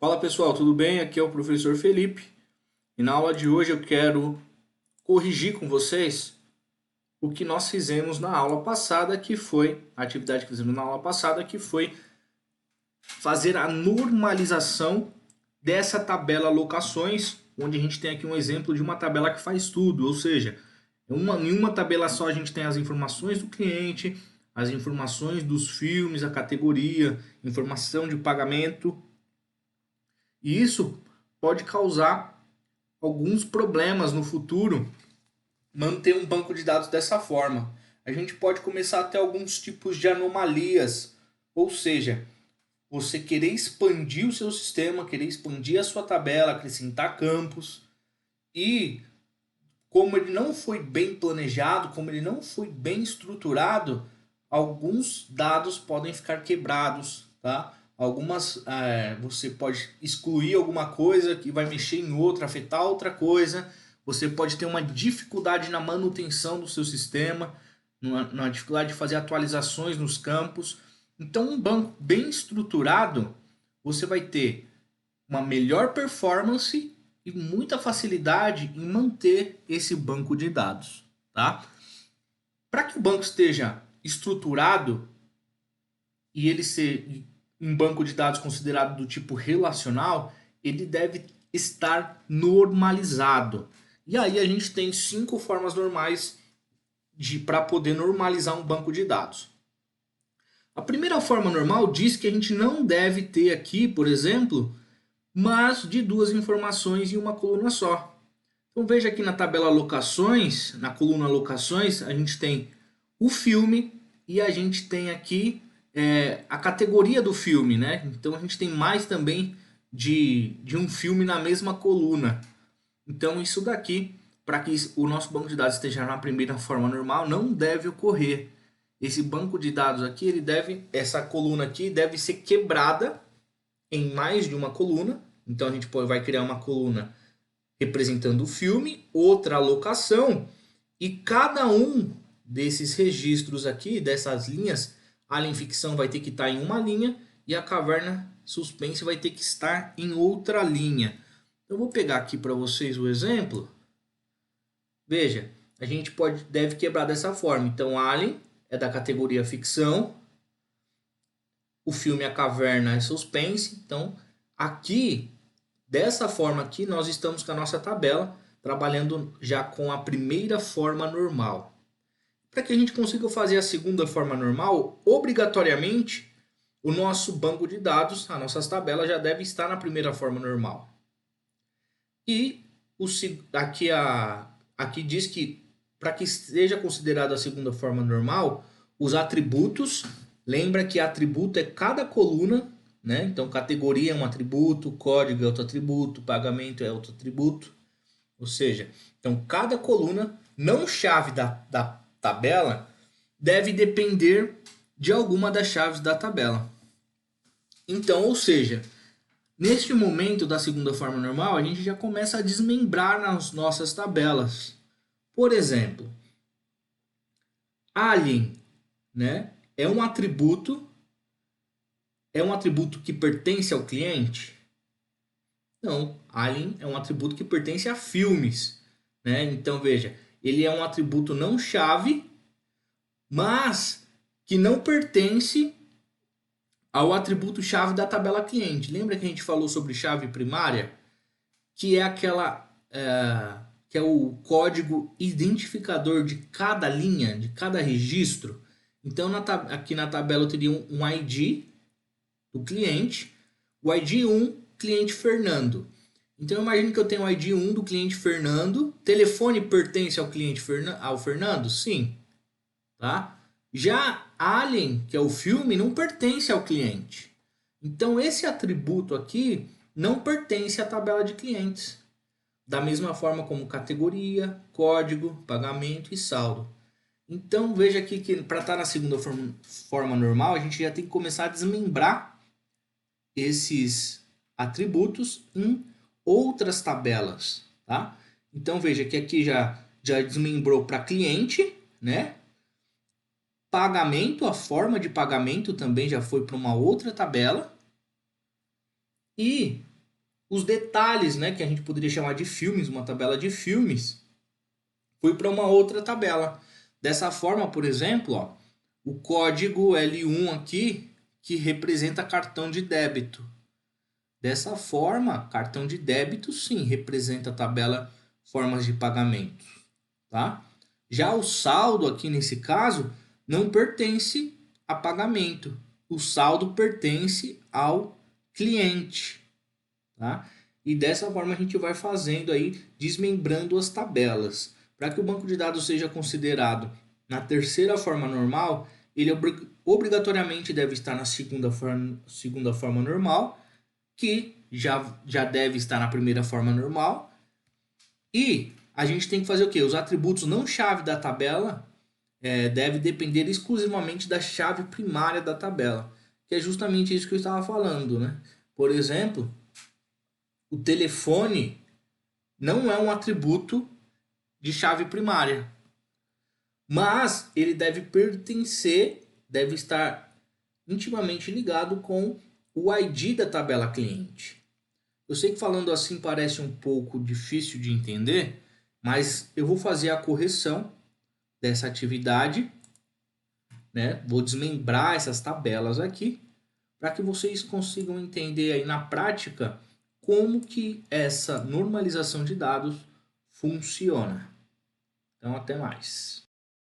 Fala pessoal, tudo bem? Aqui é o professor Felipe e na aula de hoje eu quero corrigir com vocês o que nós fizemos na aula passada, que foi a atividade que fizemos na aula passada, que foi fazer a normalização dessa tabela locações, onde a gente tem aqui um exemplo de uma tabela que faz tudo, ou seja, em uma tabela só a gente tem as informações do cliente, as informações dos filmes, a categoria, informação de pagamento. E isso pode causar alguns problemas no futuro manter um banco de dados dessa forma. A gente pode começar a ter alguns tipos de anomalias, ou seja, você querer expandir o seu sistema, querer expandir a sua tabela, acrescentar campos e como ele não foi bem planejado, como ele não foi bem estruturado, alguns dados podem ficar quebrados, tá? Você pode excluir alguma coisa que vai mexer em outra, afetar outra coisa. Você pode ter uma dificuldade na manutenção do seu sistema, uma dificuldade de fazer atualizações nos campos. Então, um banco bem estruturado, você vai ter uma melhor performance e muita facilidade em manter esse banco de dados, tá? Para que o banco esteja estruturado e ele ser um banco de dados considerado do tipo relacional, ele deve estar normalizado. E aí a gente tem 5 formas normais para poder normalizar um banco de dados. A primeira forma normal diz que a gente não deve ter aqui, por exemplo, mais de duas informações em uma coluna só. Então veja aqui na tabela locações, na coluna locações, a gente tem o filme e a gente tem aqui a categoria do filme, né? Então a gente tem mais também de um filme na mesma coluna. Então isso daqui, para que o nosso banco de dados esteja na primeira forma normal, não deve ocorrer. Esse banco de dados aqui, essa coluna aqui deve ser quebrada em mais de uma coluna. Então a gente vai criar uma coluna representando o filme, outra locação, e cada um desses registros aqui, dessas linhas, Alien Ficção vai ter que estar em uma linha e a Caverna Suspense vai ter que estar em outra linha. Eu vou pegar aqui para vocês o exemplo. Veja, a gente deve quebrar dessa forma. Então, Alien é da categoria ficção, o filme A Caverna é suspense. Então, aqui, dessa forma aqui, nós estamos com a nossa tabela trabalhando já com a primeira forma normal. Para que a gente consiga fazer a segunda forma normal, obrigatoriamente o nosso banco de dados, as nossas tabelas já devem estar na primeira forma normal. E aqui diz que para que seja considerada a segunda forma normal, os atributos, lembra que atributo é cada coluna, né? Então categoria é um atributo, código é outro atributo, pagamento é outro atributo. Ou seja, então cada coluna não chave da tabela deve depender de alguma das chaves da tabela. Então, ou seja, neste momento da segunda forma normal, a gente já começa a desmembrar nas nossas tabelas. Por exemplo, alien, né, é um atributo que pertence ao cliente? Não, alien é um atributo que pertence a filmes, né? Então veja, ele é um atributo não chave, mas que não pertence ao atributo chave da tabela cliente. Lembra que a gente falou sobre chave primária? Que é que é o código identificador de cada linha, de cada registro. Então aqui na tabela eu teria um ID do cliente, o ID 1, cliente Fernando. Então eu imagino que eu tenho o ID 1 do cliente Fernando. Telefone pertence ao cliente ao Fernando? Sim. Tá? Já Alien, que é o filme, não pertence ao cliente. Então esse atributo aqui não pertence à tabela de clientes. Da mesma forma como categoria, código, pagamento e saldo. Então veja aqui que para estar na segunda forma normal, a gente já tem que começar a desmembrar esses atributos em outras tabelas. Tá? Então veja que aqui já desmembrou para cliente, né? Pagamento, a forma de pagamento também já foi para uma outra tabela. E os detalhes, né, que a gente poderia chamar de filmes, uma tabela de filmes, foi para uma outra tabela. Dessa forma, por exemplo, ó, o código L1 aqui, que representa cartão de débito. Dessa forma, cartão de débito sim representa a tabela formas de pagamento, tá? Já o saldo aqui nesse caso não pertence a pagamento. O saldo pertence ao cliente, tá? E dessa forma a gente vai fazendo aí, desmembrando as tabelas. Para que o banco de dados seja considerado na terceira forma normal, ele obrigatoriamente deve estar na segunda forma normal, que já deve estar na primeira forma normal. E a gente tem que fazer o quê? Os atributos não chave da tabela deve depender exclusivamente da chave primária da tabela, que é justamente isso que eu estava falando, né? Por exemplo, o telefone não é um atributo de chave primária, mas ele deve pertencer, deve estar intimamente ligado com o ID da tabela cliente. Eu sei que falando assim parece um pouco difícil de entender, mas eu vou fazer a correção dessa atividade, né? Vou desmembrar essas tabelas aqui para que vocês consigam entender aí na prática como que essa normalização de dados funciona. Então, até mais.